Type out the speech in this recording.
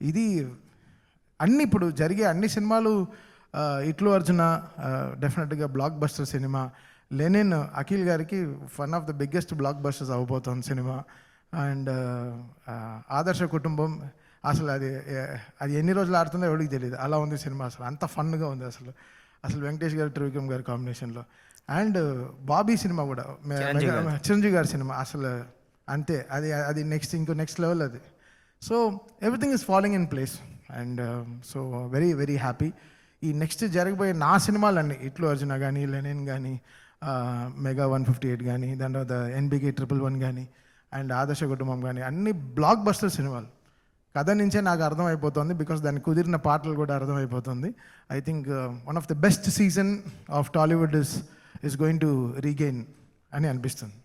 ఇది అన్ని ఇప్పుడు జరిగే అన్ని సినిమాలు ఇట్లు అర్జున డెఫినెట్గా బ్లాక్ బస్టర్ సినిమా. లెనిన్ అఖిల్ గారికి one of the biggest blockbusters అవ్వబోతుంది సినిమా. అండ్ ఆదర్శ కుటుంబం అసలు అది ఎన్ని రోజులు ఆడుతుందో ఎవరికి తెలియదు, అలా ఉంది సినిమా. అసలు అంత ఫన్గా ఉంది అసలు వెంకటేష్ గారు త్రివిక్రమ్ గారి కాంబినేషన్లో. అండ్ బాబీ సినిమా కూడా చిరంజీవి గారి సినిమా అసలు అంతే, అది నెక్స్ట్ లెవెల్ అది. So everything is following in place and so very very happy. ఈ నెక్స్ట్ జరగబోయే నా సినిమాలన్నీ ఇట్లు అర్జున కానీ, లెనిన్ కానీ, మెగా 158 కానీ, దాని తర్వాత ఎన్బికే 111 కానీ, అండ్ ఆదర్శ కుటుంబం కానీ, అన్ని బ్లాక్ బస్టర్ సినిమాలు. కథ నుంచే నాకు అర్థమైపోతుంది, బికాస్ దానికి కుదిరిన పాటలు కూడా అర్థమైపోతుంది. I think one of the best season of Tollywood is going to regain అని అనిపిస్తుంది.